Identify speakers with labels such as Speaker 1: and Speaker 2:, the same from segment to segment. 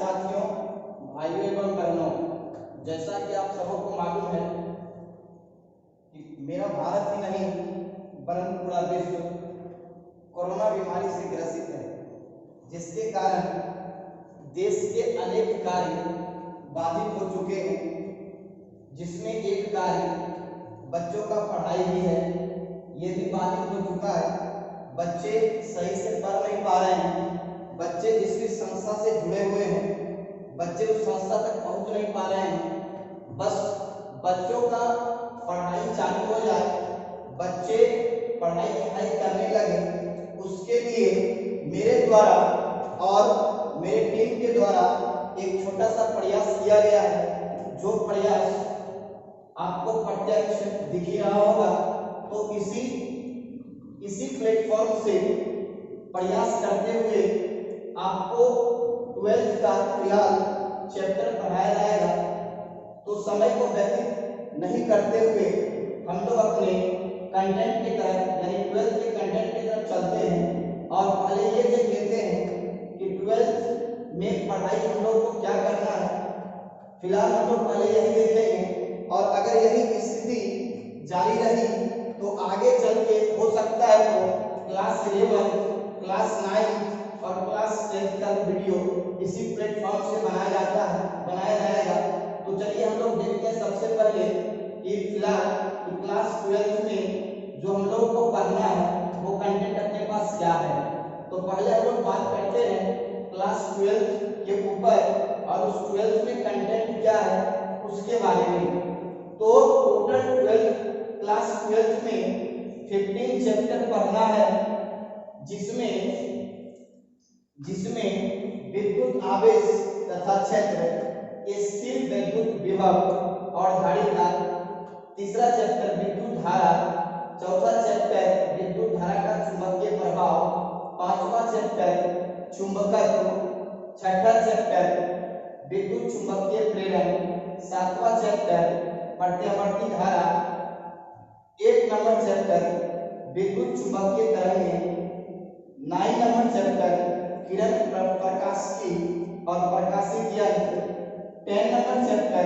Speaker 1: साथियों, भाइयों एवं बहनों, जैसा कि आप सबों को मालूम है कि मेरा भारत ही नहीं वरन पूरा विश्व कोरोना बीमारी से ग्रसित है, जिसके कारण देश के अनेक कार्य बाधित हो चुके हैं, जिसमें एक कार्य बच्चों का पढ़ाई भी है, ये भी बाधित हो चुका है। बच्चे सही से पढ़ नहीं पा रहे हैं, बच्चे जिसकी संस्था से जुड़े हुए हैं, बच्चे उस संस्था तक पहुंच नहीं पा रहे हैं। बस बच्चों का पढ़ाई चालू हो जाए, बच्चे पढ़ाई लिखाई करने लगे, उसके लिए मेरे द्वारा और मेरे टीम के द्वारा एक छोटा सा प्रयास किया गया है, जो प्रयास आपको प्रत्यक्ष दिख ही रहा होगा। तो इसी प्लेटफॉर्म से प्रयास करते हुए आपको 12th का फिलहाल चैप्टर पढ़ाया जाएगा। तो समय को व्यतीत नहीं करते हुए हम लोग अपने कंटेंट की तरफ यानी 12th के कंटेंट की तरफ चलते हैं और पहले ये देख लेते हैं कि 12th में पढ़ाई हम लोग को क्या करना है। फिलहाल हम लोग पहले यही देखेंगे और अगर यही स्थिति जारी रही तो आगे चल के हो सकता है तो क्लास 11, क्लास 9 और क्लास 10 का वीडियो इसी प्लेटफॉर्म से बनाया जाएगा। तो चलिए हम लोग देखते हैं सबसे पहले कि फिलहाल क्लास 12 में जो हम लोग को पढ़ना है वो कंटेंट अपने पास क्या है। तो पहले हम लोग बात करते हैं क्लास 12 के ऊपर और उस 12 में कंटेंट क्या है उसके बारे में। तो टोटल क्लास 12 में 15 चैप्टर पढ़ना है, जिसमें विद्युत आवेश तथा क्षेत्र, स्थिर विद्युत विभव और धारिता, तीसरा चैप्टर विद्युत धारा, चौथा चैप्टर विद्युत धारा का चुंबकीय प्रभाव, पांचवा चैप्टर चुंबकत्व, छठा चैप्टर विद्युत चुंबकीय प्रेरण, सातवां चैप्टर प्रत्यावर्ती धारा, 8 नंबर चैप्टर विद्युत चुंबकीय तरंगें, 9 नंबर चैप्टर किरण प्रकाशिकी और प्रकाशिक यंत्र, 10 नंबर चैप्टर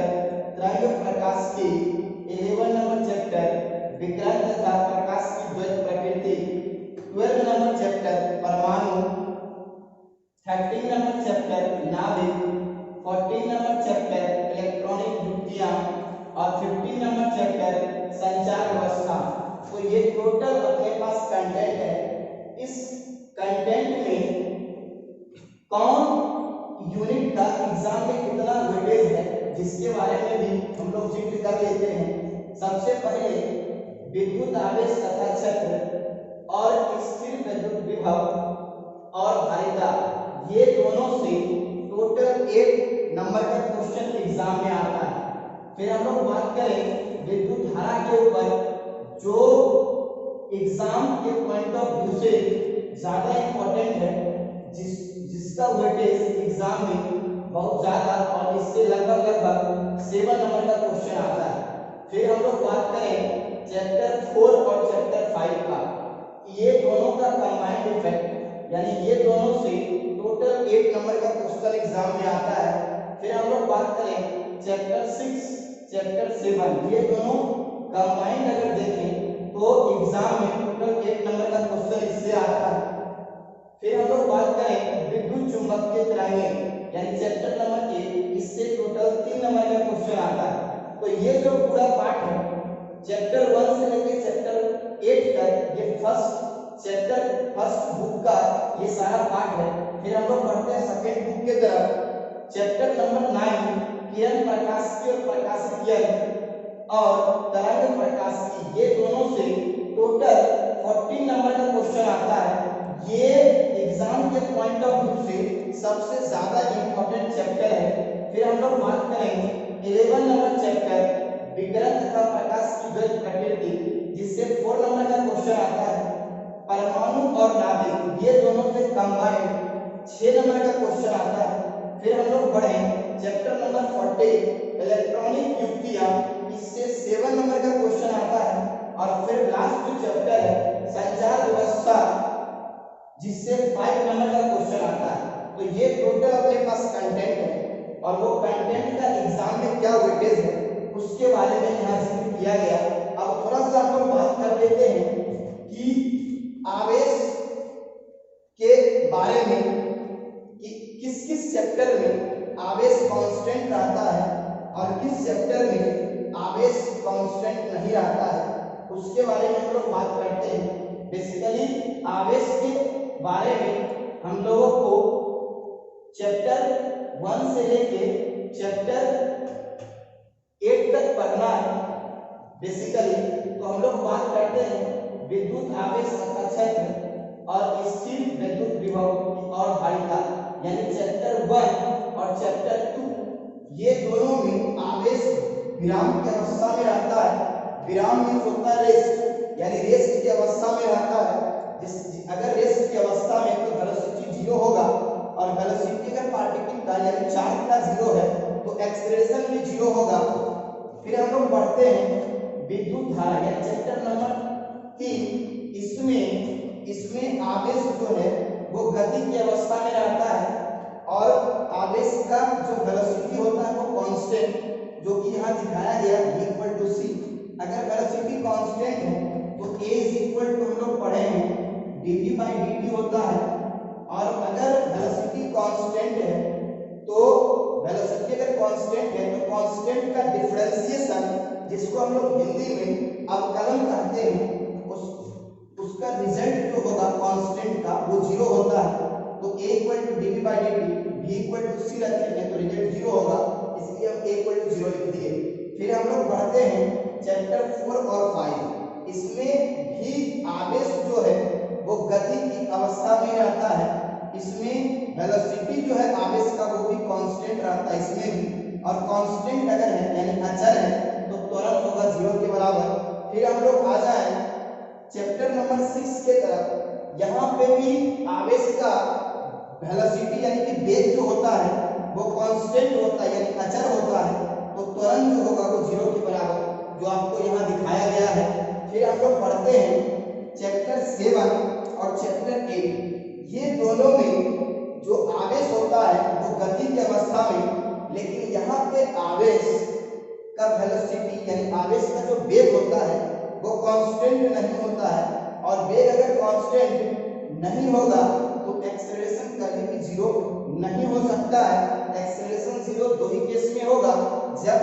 Speaker 1: तरंग प्रकाशिकी, 11 नंबर चैप्टर विकिरण तथा प्रकाश की द्वैत प्रकृति, 12 नंबर चैप्टर परमाणु, 13 नंबर चैप्टर नाभिक, 14 नंबर चैप्टर इलेक्ट्रॉनिक युक्तियां और 15 नंबर चैप्टर संचार व्यवस्था। तो ये टोटल अपने पास कंटेंट है। इस कंटेंट में कौन यूनिट का एग्जाम में कितना वेटेज है जिसके बारे में भी हम लोग जिक्र कर लेते हैं। सबसे पहले विद्युत आवेश तथा क्षेत्र और स्थिर विद्युत विभव और धारिता, ये दोनों से टोटल 8 नंबर का क्वेश्चन एग्जाम में आता है। फिर हम लोग बात करें विद्युत धारा के ऊपर, जो एग्जाम के पॉइंट ऑफ व्यू से ज्यादा इंपॉर्टेंट है, जिसका वेटेज एग्जाम में बहुत ज्यादा और इससे लगभग 7 नंबर का क्वेश्चन आता है। फिर हम लोग बात करें चैप्टर 4 और चैप्टर 5 का, ये दोनों का कंबाइंड इफेक्ट यानी ये दोनों से टोटल 8 नंबर का क्वेश्चन एग्जाम में आता है। फिर हम लोग बात करें चैप्टर 6, चैप्टर 7, ये दोनों कंबाइंड अगर देखें तो एग्जाम में टोटल 8 नंबर का क्वेश्चन इससे आता है। फिर हम लोग बात करें विद्युत चुंबकीय तरंगें यानी चैप्टर नंबर 1, इससे टोटल 3 नंबर का क्वेश्चन आता है। तो ये जो पूरा पार्ट है चैप्टर 1 से लेकर चैप्टर 8 तक, ये फर्स्ट बुक का ये सारा पार्ट है। फिर हम लोग पढ़ते हैं सेकंड बुक के तरफ, चैप्टर नंबर 9 किरण प्रकाशिकी और प्रकाशिक यंत्र और तरंग प्रकाशिकी, ये दोनों से टोटल 14 नंबर का क्वेश्चन आता है। ये एग्जाम के पॉइंट ऑफ व्यू से सबसे ज्यादा इंपॉर्टेंट चैप्टर है। फिर हम लोग बात करेंगे 11 नंबर चैप्टर विकिरण तथा प्रकाश की द्वैत प्रकृति, जिससे 4 नंबर का क्वेश्चन आता है। परमाणु और नाभिक, ये दोनों से कंबाइंड 6 नंबर का क्वेश्चन आता है। फिर हम लोग पढ़े चैप्टर नंबर 40 इलेक्ट्रॉनिक युक्तियां, इससे 7 नंबर का क्वेश्चन आता है। और फिर लास्ट जो चैप्टर है संचार व्यवस्था, जिससे 5 नंबर का क्वेश्चन आता है। तो ये टोटल अपने पास कंटेंट है। उसके बारे में यहाँ जिक्र किया गया। अब थोड़ा सा हम लोग बात कर लेते हैं कि आवेश के बारे में कि किस किस चैप्टर में आवेश कांस्टेंट रहता है और किस चैप्टर में आवेश कांस्टेंट नहीं रहता है, उसके बारे में हम लोग बात करते हैं। बेसिकली आवेश के बारे में हम लोगों को चैप्टर 1 से लेके चैप्टर 8 तक पढ़ना है। बेसिकली तो हम लोग बात करते हैं विद्युत आवेश तथा क्षेत्र और स्थिर विद्युत विभव और धारिता, यानी चैप्टर 1 और चैप्टर 2, ये दोनों में आवेश विराम की अवस्था में रहता है। विराम में होता है रेस्ट, यानी रेस्ट की अवस्था में रहता है। अगर रेस्ट की अवस्था में तो वेलोसिटी 0 होगा और वेलोसिटी अगर पार्टिकल का यानी चार्ज का 0 है तो एक्सेलरेशन भी 0 होगा। फिर हम लोग बढ़ते हैं विद्युत धारा यानी चैप्टर नंबर 3। इसमें आवेश जो है वो गति की अवस्था में रहता है और आवेश का जो वेलोसिटी होता है वो कांस्टेंट, जो कि यहाँ दिखाया गया v = c। अगर वेलोसिटी कांस्टेंट है तो a हम लोग पढ़े हैं dv/dt होता है, और अगर वेलोसिटी कांस्टेंट है तो वेलोसिटी अगर कांस्टेंट है तो कांस्टेंट का डिफरेंशिएशन, जिसको हम लोग हिंदी में अवकलन कहते हैं, उसका रिजल्ट जो होगा कांस्टेंट का वो 0 होता है। तो a = dv/dt, v = c रखते हैं तो रिजल्ट 0 होगा, इसलिए हम a = 0 लिख दिए। फिर हम लोग बढ़ते हैं चैप्टर 4 और 5। इसमें भी आवेश जो है वो गति की अवस्था में रहता है। इसमें वेलोसिटी जो है आवेश का वो भी कांस्टेंट रहता है इसमें भी, और कांस्टेंट अगर है यानी अचर है तो त्वरण होगा 0 के बराबर। फिर हम लोग आ जाए चैप्टर नंबर 6 के तरफ। यहाँ पे भी आवेश का वेलोसिटी यानी कि वेग जो होता है वो कांस्टेंट होता है यानी अचर होता है, तो त्वरण जो होगा वो 0 के बराबर, जो आपको यहाँ दिखाया गया है। फिर हम लोग पढ़ते हैं चैप्टर 7 और चैप्टर 8। ये दोनों में जो आवेश होता है वो गति की अवस्था में, लेकिन यहाँ पे आवेश का वेलोसिटी यानी आवेश का जो वेग होता है वो कांस्टेंट नहीं होता है, और वेग अगर कांस्टेंट नहीं होगा तो एक्सेलरेशन कभी भी 0 नहीं हो सकता है। एक्सेलरेशन 0 दो ही केस में होगा, जब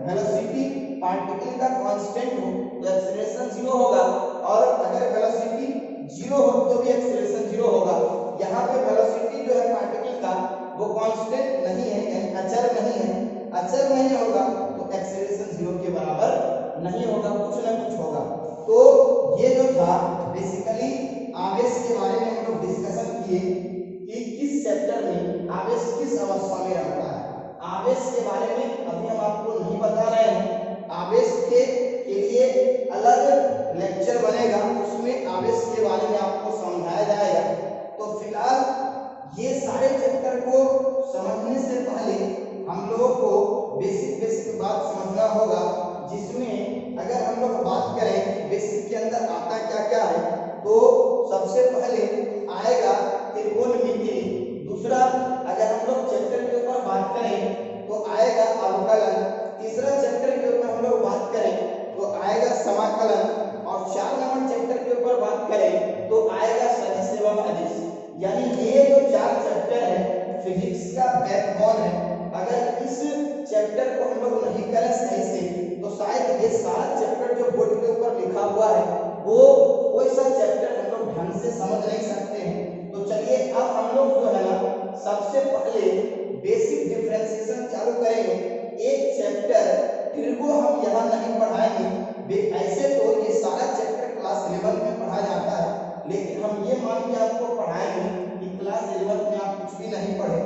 Speaker 1: वेलोसिटी पार्टिकल का कांस्टेंट हो तो एक्सेलरेशन 0 होगा, और अगर वेलोसिटी 0 हो तो भी एक्सेलरेशन 0 होगा। यहाँ पे वेलोसिटी जो है पार्टिकल का वो कांस्टेंट नहीं है यानी अचर नहीं है। अचर नहीं होगा तो एक्सेलरेशन 0 के बराबर नहीं होगा, कुछ ना कुछ होगा। तो ये जो था बेसिकली आवेश के बारे में हम लोग डिस्कशन किए कि किस चैप्टर में आवेश किस अवस्था में रहता है। आवेश के बारे में अभी हम आपको नहीं बता रहे हैं, आवेश के लिए अलग लेक्चर बनेगा, उसमें आवेश के बारे में आपको समझाया जाएगा। तो फिलहाल ये सारे चैप्टर को समझने से पहले हम लोगों को बेसिक बात समझना होगा, जिसमें अगर हम लोग बात करें बेसिक के अंदर आता क्या है, तो सबसे पहले आएगा त्रिकोणमिति। दूसरा अगर हम लोग चैप्टर के ऊपर बात करें तो आएगा अवकलन। तीसरा चैप्टर के ऊपर हम लोग बात करें तो आएगा समाकलन, और 4 नंबर चैप्टर के ऊपर बात करें तो आएगा सदिश एवं अदिश। यानी ये जो 4 चैप्टर है फिजिक्स का बैकबोन है। अगर इस चैप्टर को हम लोग नहीं करें सही से तो शायद ये सारा चैप्टर जो बोर्ड के ऊपर लिखा हुआ है वो कोई सा चैप्टर हम लोग ढंग से समझ नहीं सकते हैं। तो चलिए अब हम लोग जो है ना सबसे पहले बेसिक डिफरेंशिएशन चालू करेंगे। एक चैप्टर ट्रिगो हम यहाँ नहीं पढ़ाएंगे, ऐसे तो ये सारा चैप्टर क्लास 11 में पढ़ाया जाता है, लेकिन हम ये मान के आपको पढ़ाएंगे कि क्लास 11 में आप कुछ भी नहीं पढ़े।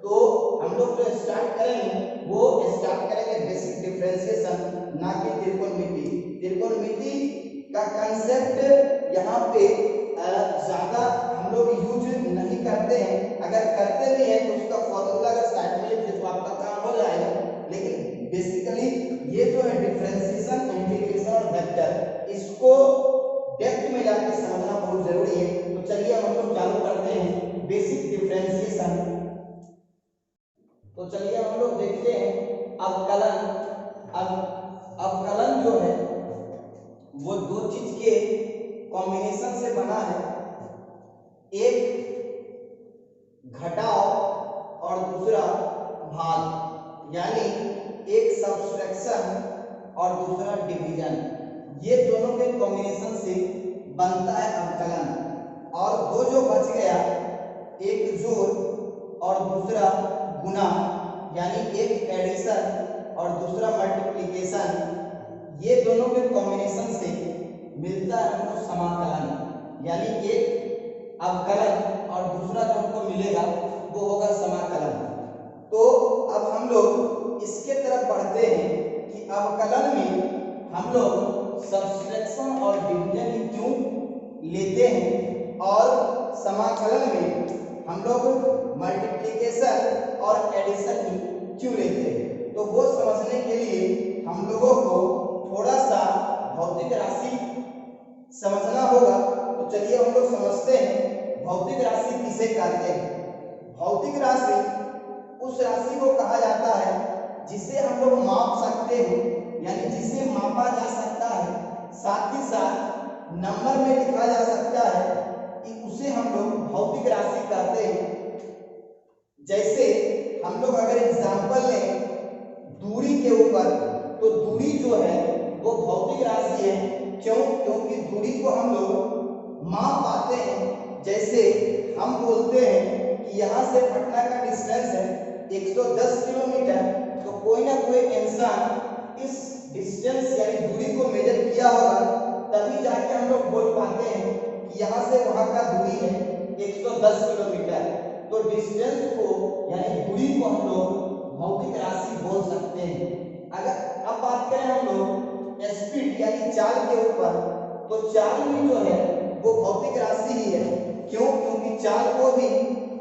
Speaker 1: तो हम लोग जो स्टार्ट करेंगे वो स्टार्ट करेंगे बेसिक डिफरेंशिएशन, ना कि त्रिकोणमिति। त्रिकोणमिति का कांसेप्ट यहाँ पे ज्यादा हम लोग यूज नहीं करते हैं। अगर करते भी हैं तो उसका फॉर्मूला अगर साइड में लिख दे तो आपका काम हो जाएगा, लेकिन बेसिकली ये जो है डिफरेंशिएशन, इंटीग्रेशन और वेक्टर, इसको डेप्थ में जाके समझना बहुत जरूरी है। तो चलिए हम लोग चालू करते हैं बेसिक डिफरेंशिएशन। तो चलिए हम लोग देखते हैं अवकलन। अब अवकलन जो है वो दो चीज के कॉम्बिनेशन से बना है, एक घटाव और दूसरा भाग, यानी एक सब्सट्रैक्शन और दूसरा डिवीजन। ये दोनों के कॉम्बिनेशन से बनता है अवकलन। और दो जो बच गया, एक जोड़ और दूसरा गुणा, यानी एक एडिशन और दूसरा मल्टीप्लिकेशन, ये दोनों के कॉम्बिनेशन से मिलता है हमको समाकलन। यानी एक अवकलन और दूसरा जो हमको मिलेगा वो होगा समाकलन। तो अब हम लोग इसके तरफ बढ़ते हैं कि अवकलन में हम लोग सब्सट्रैक्शन और डिवीजन ही क्यों लेते हैं और समाकलन में हम लोग मल्टीप्लिकेशन और एडिशन ही क्यों लेते हैं। तो वो समझने के लिए हम लोगों को थोड़ा सा भौतिक राशि समझना होगा। तो चलिए हम लोग समझते हैं भौतिक राशि किसे कहते हैं। भौतिक राशि उस राशि को कहा जाता है जिसे हम लोग माप सकते हैं, यानी जिसे मापा जा सकता है, साथ ही साथ नंबर में लिखा जा सकता है, कि उसे हम लोग भौतिक राशि कहते हैं। जैसे हम लोग अगर एग्जांपल लें दूरी के ऊपर, तो दूरी जो है वो भौतिक राशि है। क्यों? क्योंकि दूरी को हम लोग माप पाते हैं। जैसे हम बोलते हैं कि यहाँ से पटना का डिस्टेंस है 110 किलोमीटर, तो कोई ना कोई इंसान इस डिस्टेंस यानी दूरी को मेजर किया होगा, तभी जाके हम लोग बोल पाते हैं कि यहाँ से वहाँ का दूरी है 110 किलोमीटर। तो डिस्टेंस को यानी दूरी को हम लोग भौतिक राशि बोल सकते हैं। अगर अब बात करें हम लोग स्पीड यानी चाल के ऊपर, तो चाल भी जो है वो भौतिक राशि ही है। क्यों? क्योंकि चाल को भी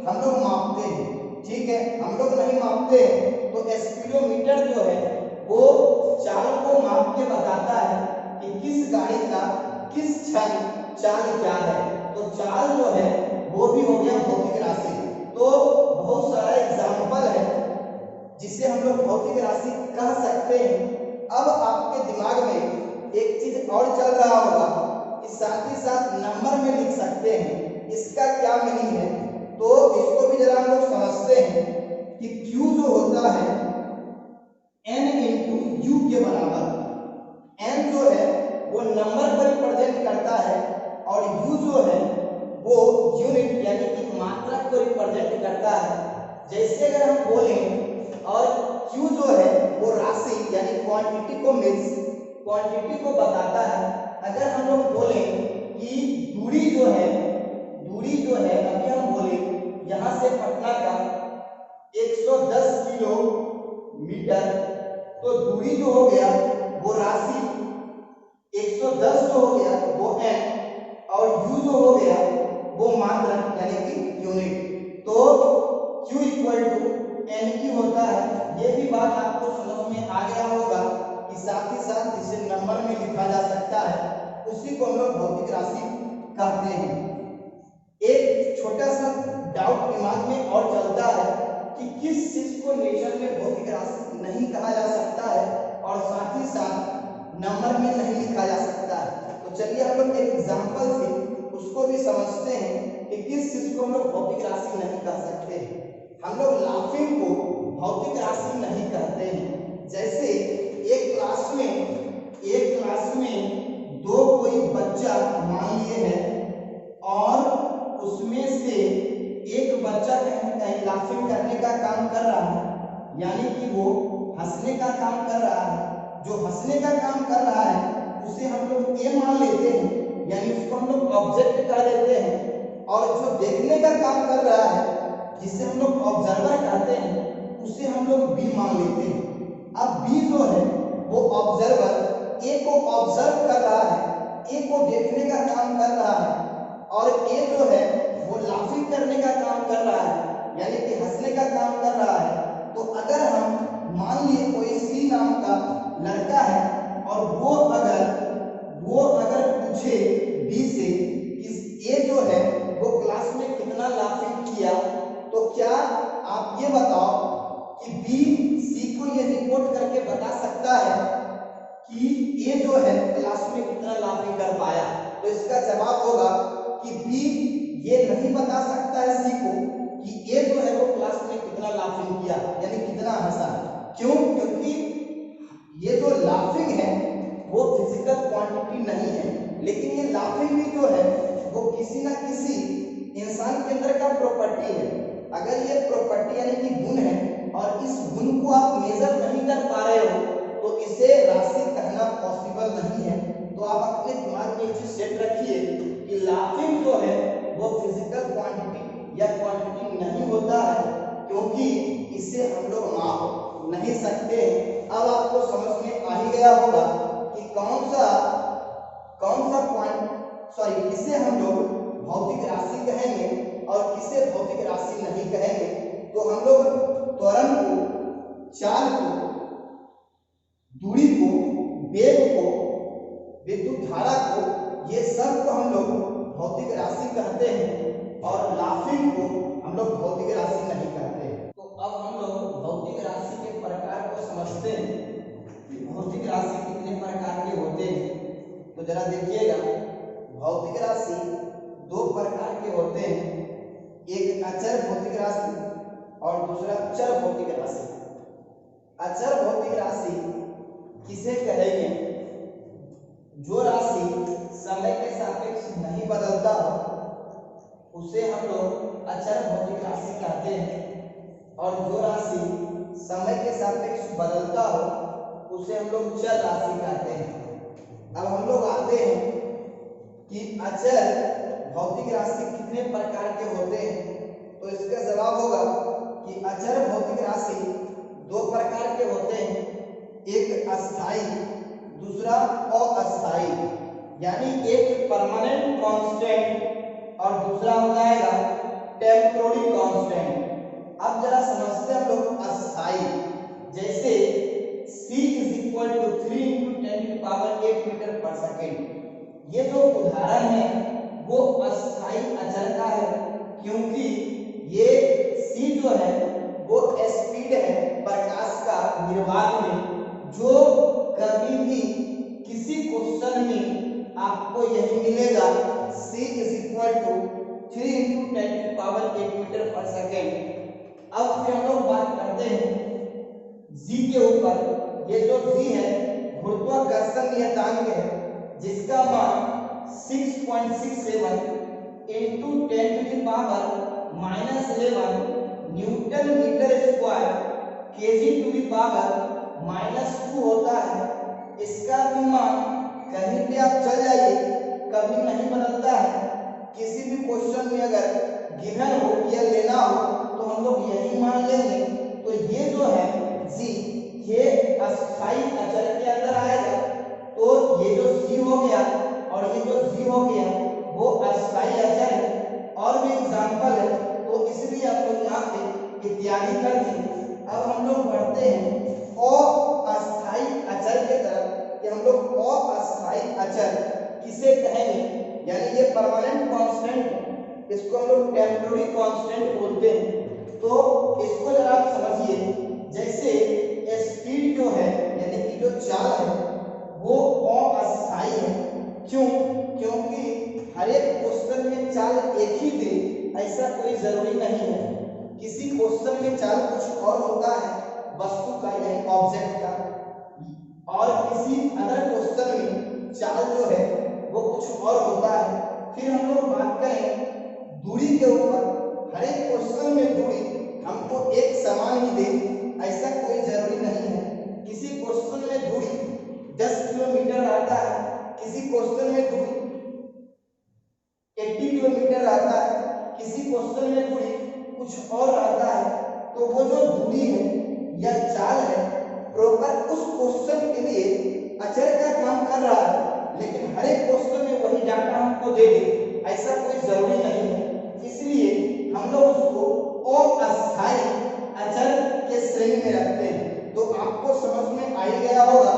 Speaker 1: हम लोग मापते हैं, ठीक है। हम लोग नहीं मापते हैं तो स्पीडोमीटर जो है वो चाल को माप के बताता है कि किस गाड़ी का किस क्षण चाल क्या है। तो चाल जो है वो भी हो गया भौतिक राशि। तो बहुत सारा एग्जाम्पल है जिसे हम लोग भौतिक राशि कह सकते हैं। अब आपके दिमाग में एक चीज और चल रहा होगा कि साथ ही साथ नंबर में लिख सकते हैं, इसका क्या मीनिंग है। तो इसको भी जरा हम लोग समझते हैं कि Q जो होता है N इंटू U के बराबर। N जो है वो नंबर को रिप्रेजेंट करता है और U जो है वो यूनिट यानी कि मात्रा को रिप्रेजेंट करता है। जैसे अगर हम बोलें और Q जो है वो राशि यानी क्वांटिटी को बताता है। अगर हम लोग बोलें कि दूरी जो है अभी हम बोले यहाँ से पटना का 110 किलोमीटर, तो दूरी जो हो गया वो राशि, 110 जो हो गया वो n, और u जो हो गया वो मात्रा यानी कि यूनिट। तो q इक्वल टू n होता है। ये भी बात आपको समझ में आ गया होगा कि साथ ही साथ जिसे नंबर में लिखा जा सकता है उसी को हम लोग भौतिक राशि कहते हैं। एक छोटा सा डाउट दिमाग में और चलता है कि किस चीज को नेचर में भौतिक राशि नहीं कहा जा सकता है और साथ ही साथ नंबर में नहीं लिखा जा सकता है। तो चलिए हम लोग एक एग्जांपल से उसको भी समझते हैं कि किस चीज को हम लोग भौतिक राशि नहीं कह सकते। हम लोग लाफिंग को भौतिक राशि नहीं कहते हैं। जैसे एक क्लास में दो कोई बच्चा मान लिए है और उसमें से एक बच्चा कहीं लाफिंग करने का काम कर रहा है, यानी कि वो हंसने का काम कर रहा है। जो हंसने का काम कर रहा है उसे हम लोग ए मान लेते हैं, यानी उसको हम लोग ऑब्जेक्ट कह देते हैं। और जो देखने का काम कर रहा है जिसे हम लोग ऑब्जर्वर कहते हैं उसे हम लोग बी मान लेते हैं। अब बी जो है वो ऑब्जर्वर ए को ऑब्जर्व कर रहा है, ए को देखने का काम कर रहा है, और ए जो है वो लाफिंग करने का काम कर रहा है, यानी कि हंसने का काम कर रहा है। तो अगर हम मान लिए कोई सी नाम का लड़का है और वो अगर पूछे बी से कि ए जो है वो क्लास में कितना लाफिंग किया, तो क्या आप ये बताओ कि बी सी को ये रिपोर्ट करके बता सकता है कि ए जो है क्लास में कितना लाफिंग कर पाया, तो इसका जवाब होगा कि बी ये नहीं बता सकता है सी को कि ए जो है वो क्लास में कितना लाफिंग किया, यानी कितना हंसा। क्यों? क्योंकि ये जो लाफिंग है वो फिजिकल क्वांटिटी नहीं है, लेकिन ये लाफिंग भी जो है वो किसी ना किसी इंसान के अंदर का प्रॉपर्टी है। अगर ये प्रॉपर्टी यानी कि गुण है और इस गुण को आप मेजर नहीं कर पा रहे हो तो इसे राशि कहना पॉसिबल नहीं है। तो आप अपने दिमाग में एक चीज सेट रखिए कि लाफिंग जो है वो फिजिकल क्वांटिटी या क्वांटिटी नहीं होता है, क्योंकि इसे हम लोग माप नहीं सकते। अब आपको समझ में आ ही गया होगा कि कौन सा किसे हम लोग भौतिक राशि कहेंगे और किसे भौतिक राशि नहीं कहेंगे। तो हम लोग त्वरण को, चाल को, दूरी को, वेग को, विद्युत धारा को, ये सब को हम लोग भौतिक राशि कहते हैं और लाफिंग को हम लोग भौतिक राशि नहीं कहते हैं। तो अब हम लोग भौतिक राशि के प्रकार को समझते हैं कि भौतिक राशि कितने प्रकार के होते हैं। तो जरा देखिएगा, भौतिक राशि दो प्रकार के होते हैं, एक अचर भौतिक राशि और दूसरा चर भौतिक राशि। अचर भौतिक राशि किसे कहेंगे? जो राशि समय के सापेक्ष नहीं बदलता हो उसे हम लोग अचर भौतिक राशि कहते हैं, और जो राशि समय के सापेक्ष बदलता हो उसे हम लोग चर राशि कहते हैं। अब हम लोग आते हैं कि अचर भौतिक राशि कितने प्रकार के होते हैं। तो इसका जवाब होगा कि अचर भौतिक राशि दो प्रकार के होते हैं, एक अस्थाई, दूसरा अस्थाई। यानी एक परमानेंट कांस्टेंट और दूसरा हो जाएगा टेम्पोररी कांस्टेंट। अब जरा समझते हैं हम लोग अस्थाई। जैसे c = 3 × 10⁸ मीटर पर सेकेंड। ये जो उदाहरण है वो अस्थाई अचर का है, क्योंकि ये c जो है वो स्पीड है प्रकाश का निर्वात में, जो कभी भी किसी क्वेश्चन में आपको यही मिलेगा, c = 3 × 10⁸ मीटर पर सेकेंड। अब फिर हम लोग बात करते हैं g के ऊपर। ये जो g है गुरुत्वाकर्षण नियतांक है, जिसका मान 6.67 × 10⁻⁻11 न्यूटन मीटर स्क्वायर kg⁻⁻2 होता है। इसका भी मान कहीं भी आप चल जाइए कभी नहीं बदलता है। किसी भी क्वेश्चन में अगर गिवन हो या लेना हो तो हम लोग यही मान लेंगे। तो ये जो है जी, ये अस्थाई अचर के अंदर आएगा। तो ये जो c हो गया और ये जो g हो गया वो अस्थाई अचर है। और भी एग्जांपल है, तो इसलिए आप लोग यहाँ पे इत्यादि कर देंगे। अब हम लोग बढ़ते हैं अस्थाई अचर के तरफ कि हम लोग अस्थाई अचर किसे कहेंगे। यानी ये परमानेंट कांस्टेंट है, इसको हम लोग टेम्पोररी कांस्टेंट बोलते हैं। तो इसको जरा आप समझिए, जैसे स्पीड जो है यानी कि जो चाल है वो अस्थाई है। क्यों? क्योंकि हर एक क्वेश्चन में चाल एक ही दे ऐसा कोई जरूरी नहीं है। किसी क्वेश्चन में चाल कुछ और होता है वस्तु का यानी ऑब्जेक्ट का, और किसी अदर क्वेश्चन में चाल जो है वो कुछ और होता है। फिर हम लोग बात करें दूरी के ऊपर। हर एक क्वेश्चन में दूरी हमको एक समान ही दे ऐसा कोई जरूरी नहीं है। किसी क्वेश्चन में दूरी 10 किलोमीटर रहता है, किसी क्वेश्चन में दूरी 80 किलोमीटर रहता है, किसी क्वेश्चन में दूरी कुछ और रहता है। तो वो जो दूरी है या चाल है प्रॉपर उस क्वेश्चन के लिए अचर का काम कर रहा है, लेकिन हर एक क्वेश्चन में वही डाटा हमको दे दे ऐसा कोई जरूरी नहीं है। इसलिए हम लोग उसको अस्थाई अचर के श्रेणी में रखते हैं। तो आपको समझ में आ ही गया होगा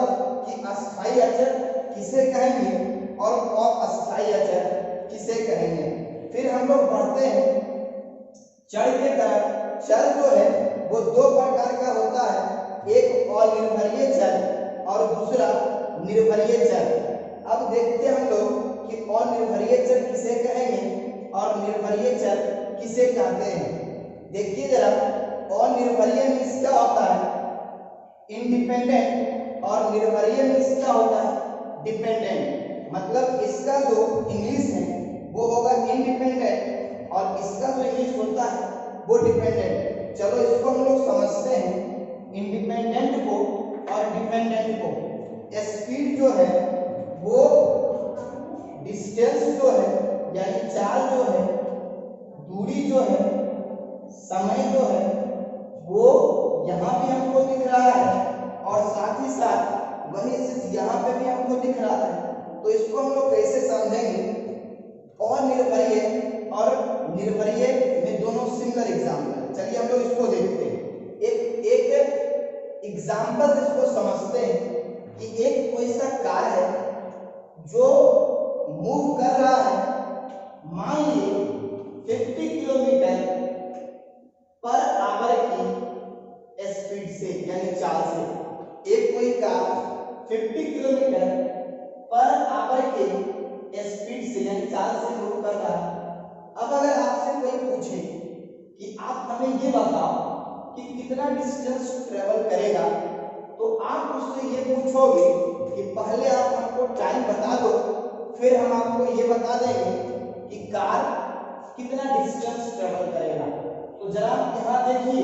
Speaker 1: कि अस्थाई अचर किसे कहेंगे और अस्थाई अचर किसे कहेंगे। फिर हम लोग बढ़ते हैं चर के तरफ। चर जो है वो दो प्रकार का होता है, एक अनिर्भरीय चर और दूसरा अनिर्भरीय चर। अब देखते हैं हम लोग कि अनिर्भरीय चर किसे कहेंगे और निर्भरीय चर किसे कहते हैं। देखिए जरा, अनिर्भरीय मीन्स क्या होता है, इंडिपेंडेंट, और निर्भरीय मीन्स क्या होता है, डिपेंडेंट। मतलब इसका जो इंग्लिश है वो होगा इंडिपेंडेंट और इसका जो इंग्लिश होता है वो डिपेंडेंट। चलो इसको हम लोग समझते हैं, इंडिपेंडेंट को और डिपेंडेंट को। स्पीड जो है वो डिस्टेंस जो है यानी चाल जो है, दूरी जो है, समय जो है वो यहाँ भी हमको दिख रहा है और साथ ही साथ वही चीज यहाँ पे भी हमको दिख रहा है। तो इसको हम लोग कैसे समझेंगे, और निर्भरीय और निर्भरीय में दोनों सिमिलर एग्जाम्पल। चलिए हम लोग इसको देखते हैं, एक एग्जाम्पल इसको समझते हैं कि एक कोई सा कार है जो मूव कर रहा है, मान लीजिए 50 किलोमीटर पर आवर की स्पीड से यानी चाल से। एक कोई कार 50 किलोमीटर पर आवर के स्पीड से यानी चाल से मूव कर रहा है। अब अगर आपसे कोई पूछे कि आप हमें ये बताओ कि कितना डिस्टेंस ट्रेवल करेगा, तो आप उससे ये पूछोगे कि पहले आप हमको टाइम बता दो, फिर हम आपको ये बता देंगे कि कार कितना डिस्टेंस ट्रेवल करेगा। तो जरा यहाँ देखिए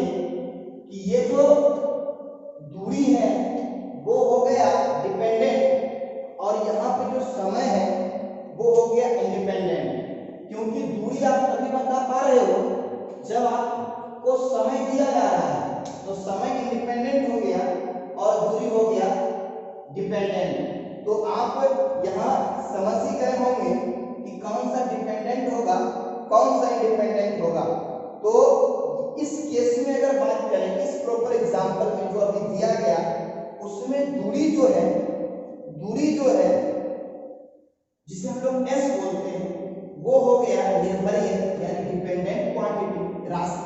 Speaker 1: कि ये जो दूरी है वो हो गया डिपेंडेंट और यहाँ पे जो समय है वो हो गया इंडिपेंडेंट। क्योंकि दूरी आप तभी बता पा रहे हो जब आपको समय दिया जा रहा है, तो समय इंडिपेंडेंट हो गया और दूरी हो गया डिपेंडेंट। तो आप यहाँ समझ ही गए होंगे कि कौन सा डिपेंडेंट होगा कौन सा इंडिपेंडेंट होगा। तो इस केस में अगर बात करें, इस प्रॉपर एग्जांपल में जो अभी दिया गया उसमें दूरी जो है जिसे हम लोग s बोलते हैं वो हो गया निर्भरीय यानी डिपेंडेंट क्वांटिटी राशि।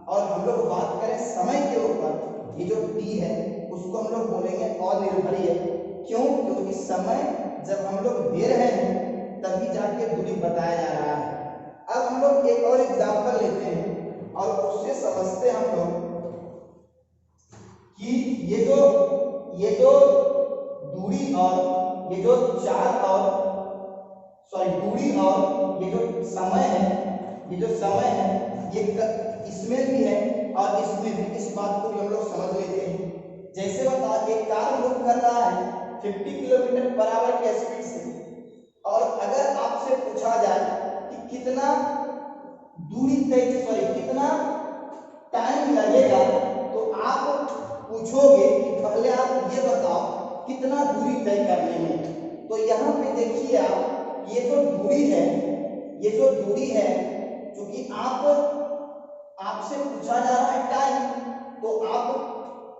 Speaker 1: और हम लोग बात करें समय के ऊपर, ये जो t है उसको हम लोग बोलेंगे अनिर्भरीय। क्यों? क्योंकि समय जब हम लोग दे रहे हैं तभी जाके दूरी बताया जा रहा है। अब हम लोग एक और एग्जांपल लेते हैं और उससे समझते हैं हम लोग कि ये जो दूरी और ये जो चाल और दूरी और ये जो समय है, ये इसमें भी है और इसमें भी। इस बात को भी हम लोग समझ लेते हैं। जैसे बता, एक कार मूव कर रहा है 50 किलोमीटर पर आवर के स्पीड से, और अगर आपसे पूछा जाए कि कितना टाइम लगेगा, तो आप पूछोगे कि पहले आप ये बताओ कितना दूरी तय करने में। तो यहाँ पे देखिए आप, ये जो दूरी है क्योंकि आपसे पूछा जा रहा है टाइम, तो आप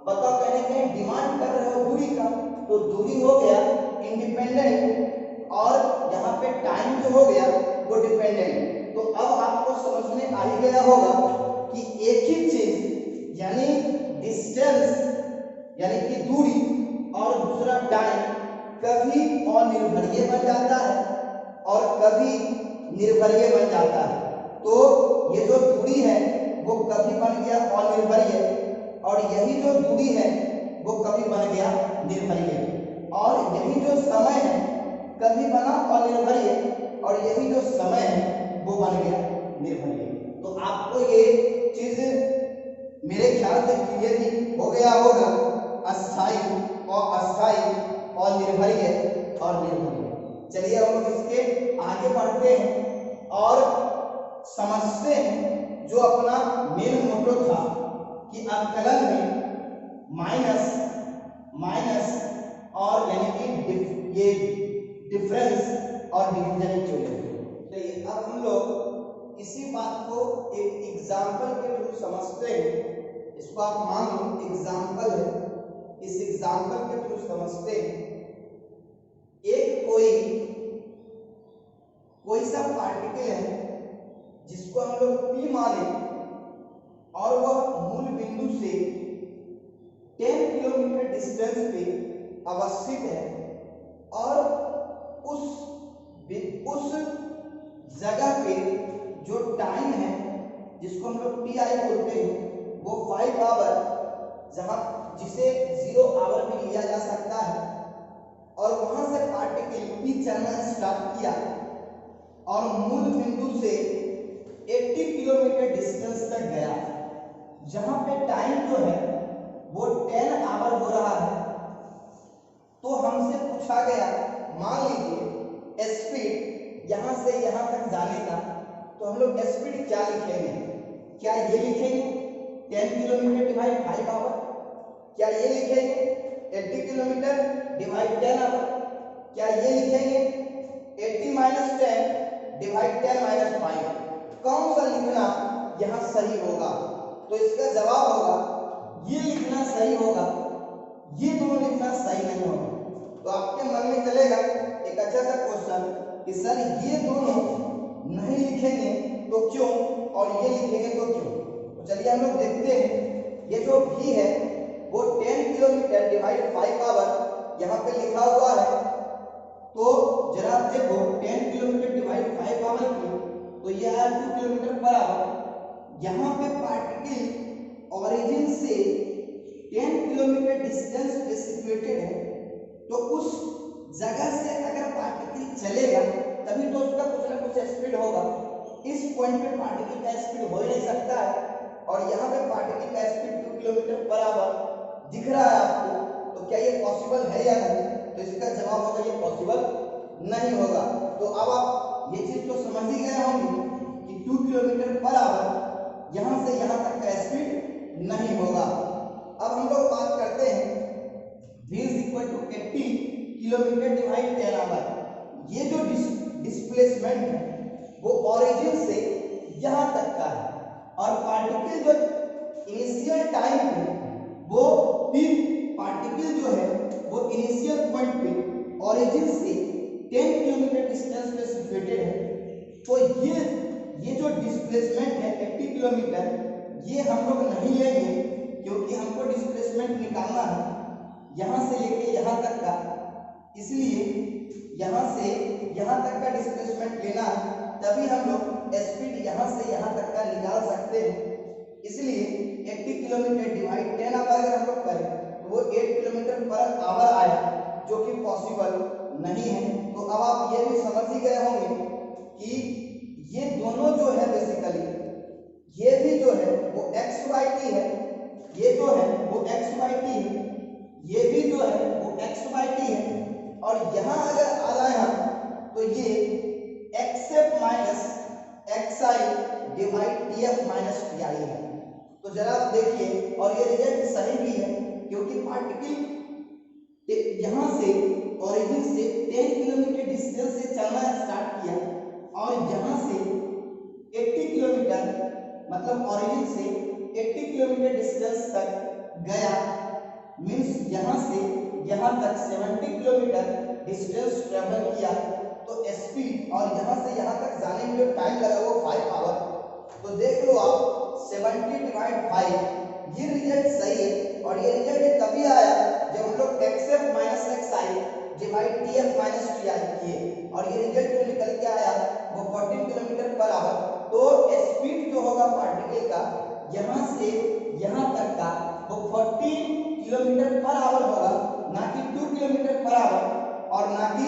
Speaker 1: बताओ कहने के डिमांड कर रहे हो दूरी का, तो दूरी हो गया इंडिपेंडेंट और यहाँ पे टाइम जो हो गया वो डिपेंडेंट। तो अब आपको समझ में आ ही गया होगा कि एक ही चीज यानी डिस्टेंस यानी कि दूरी और दूसरा टाइम कभी अनिर्भरीय बन जाता है और कभी निर्भरीय बन जाता है। तो ये जो दूरी है वो कभी बन गया अनिर्भरीय और यही जो दूरी है वो कभी बन गया निर्भरीय, और यही जो समय है कभी बना अनिर्भरीय और यही जो समय है वो बन गया निर्भरीय। तो आपको ये चीज मेरे ख्याल से क्लियर ही हो गया होगा, अस्थाई और अस्थाई और निर्भरीय और निर्भरीय। चलिए हम लोग इसके आगे बढ़ते हैं और समझते हैं जो अपना मेन मोटो था कि अवकलन में माइनस और यानी कि ये डिफरेंस और डिवीजन चाहिए। अब हम लोग इसी बात को एक एग्जाम्पल के थ्रू समझते हैं। इसको आप मान लो एग्जाम्पल है, इस एग्जाम्पल के थ्रू समझते हैं। एक कोई सा पार्टिकल है जिसको हम लोग P माने और वह मूल बिंदु से 10 किलोमीटर डिस्टेंस पे अवस्थित है, और उस जगह पे जो टाइम है जिसको हम लोग टी आई बोलते हैं वो 5 आवर, जहां जिसे 0 आवर भी लिया जा सकता है, और वहां से पार्टिकल पी चलना स्टार्ट किया और मूल बिंदु से 80 किलोमीटर डिस्टेंस तक गया, जहां पे टाइम जो है वो 10 आवर हो रहा है। तो हमसे पूछा गया, मान लीजिए स्पीड यहां से यहां तक जाने का, तो हम लोग स्पीड क्या लिखेंगे? क्या ये लिखेंगे 10 किलोमीटर डिवाइड 5 आवर? क्या ये लिखेंगे 80 किलोमीटर डिवाइड 10 आवर? क्या ये लिखेंगे 80 माइनस 10 डिवाइड 10 माइनस 5? कौन सा लिखना यहाँ सही होगा? तो इसका जवाब होगा ये लिखना सही होगा, ये दोनों लिखना सही नहीं होगा। तो आपके मन में चलेगा एक अच्छा सा क्वेश्चन कि सर ये दोनों नहीं लिखेंगे तो क्यों, और ये लिखेंगे तो क्यों? तो चलिए हम लोग देखते हैं। ये जो भी है वो 10 किलोमीटर डिवाइड 5 आवर यहाँ पे लिखा हुआ है। तो जरा देखो 10 किलोमीटर डिवाइड 5 आवर की, तो ये आया 2 किलोमीटर पर आवर। यहाँ पे पार्टिकल ओरिजिन से 10 किलोमीटर डिस्टेंस पे सिचुएटेड है, तो उस जगह से अगर पार्टिकल चलेगा तभी तो उसका कुछ ना कुछ स्पीड होगा। इस पॉइंट पे पार्टिकल का स्पीड हो ही नहीं सकता है, और यहाँ पे पार्टिकल का स्पीड 2 किलोमीटर पर आवर दिख रहा है आपको। तो क्या ये पॉसिबल है या नहीं? तो इसका जवाब होगा ये पॉसिबल नहीं होगा। तो अब आप ये चीज तो समझ ही गए होंगे कि 2 किलोमीटर पर आवर यहाँ से यहाँ तक का स्पीड नहीं होगा। अब हम लोग बात करते हैं v is equal to 80 kilometre divide 10 hour. ये जो डिस्प्लेसमेंट है वो ओरिजिन से यहाँ तक का है, और पार्टिकल जो इनिशियल टाइम पे वो पार्टिकल जो है वो इनिशियल पॉइंट पे ओरिजिन से 10 किलोमीटर डिस्टेंस पे सिचुएटेड है। तो ये जो डिस्प्लेसमेंट है 80 किलोमीटर, ये हम लोग नहीं लेंगे क्योंकि हमको डिस्प्लेसमेंट निकालना है यहाँ से लेके यहाँ तक का, इसलिए यहाँ से यहाँ तक का डिस्प्लेसमेंट लेना है, तभी हम लोग स्पीड यहाँ से यहाँ तक का निकाल सकते हैं। इसलिए 80 किलोमीटर डिवाइड 10 आवर अगर हम लोग करें तो वो 8 किलोमीटर पर आवर आया, जो कि पॉसिबल नहीं है। तो अब आप ये भी समझ ही गए होंगे कि ये दोनों जो है बेसिकली ये भी जो है वो x/t है, ये जो है वो x/t है, ये भी जो है वो x/t है, और यहाँ अगर आ जाए हम तो ये xf minus xi divide tf minus ti है। तो जरा आप देखिए, और ये रिजल्ट सही भी है क्योंकि पार्टिकल यहाँ से ओरिजिन से 10 किलोमीटर डिस्टेंस से चलना स्टार्ट किया, और यहाँ से 80 किलोमीटर मतलब ओरिजिन से 80 किलोमीटर डिस्टेंस तक गया, मींस यहाँ से यहाँ तक 70 किलोमीटर डिस्टेंस ट्रेवल किया। तो स्पीड और यहाँ से यहाँ तक जाने में जो टाइम लगा वो 5 आवर। तो देख लो आप 70 डिवाइड 5, ये रिजल्ट सही है, और ये रिजल्ट तभी आया जब हम लोग xf minus xi divide tf minus ti किए, और ये रिजल्ट जो निकल के आया वो 14 किलोमीटर पर आवर। तो स्पीड जो होगा पार्टिकल का यहाँ से यहाँ तक का वो 14 किलोमीटर पर आवर होगा, ना कि 2 किलोमीटर पर आवर और ना कि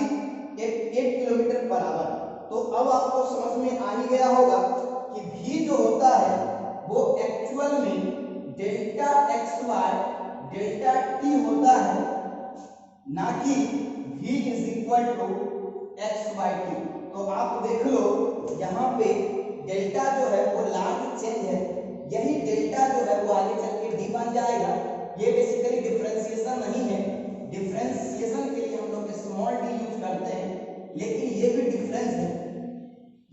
Speaker 1: 8 किलोमीटर पर आवर। तो अब आपको समझ में आ ही गया होगा कि v जो होता है वो एक्चुअल में डेल्टा xy डेल्टा t होता है, ना कि v is equal to x/t। तो आप देख लो यहाँ पे डेल्टा जो है वो लार्ज चेंज है, यही डेल्टा जो है वो आगे चल के d बन जाएगा। ये बेसिकली डिफरेंशिएशन नहीं है, डिफरेंशिएशन के लिए हम लोग स्मॉल d यूज करते हैं, लेकिन ये भी डिफरेंस है,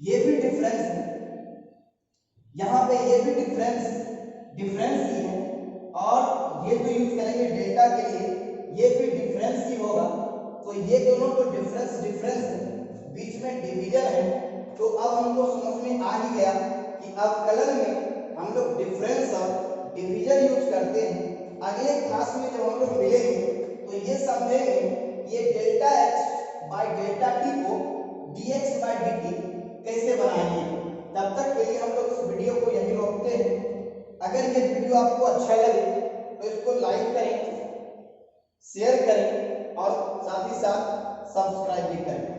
Speaker 1: ये भी डिफरेंस है, यहाँ पे ये भी डिफरेंस ही है, और ये जो यूज करेंगे डेल्टा के लिए ये भी डिफरेंस ही होगा। तो ये दोनों तो डिफरेंस है, बीच में डिवीजन है। तो अब हमको समझ में आ ही गया कि अब कलर में हम लोग डिफरेंस और डिवीजन यूज करते हैं। अगले क्लास में जब हम लोग मिलेंगे तो ये समझेंगे ये delta x by delta T को dx बाय dt कैसे बनाएंगे। तब तक के लिए हम लोग इस वीडियो को यहीं रोकते हैं। अगर ये वीडियो आपको अच्छा लगे तो इसको लाइक करें, शेयर करें और साथ ही साथ सब्सक्राइब भी करें।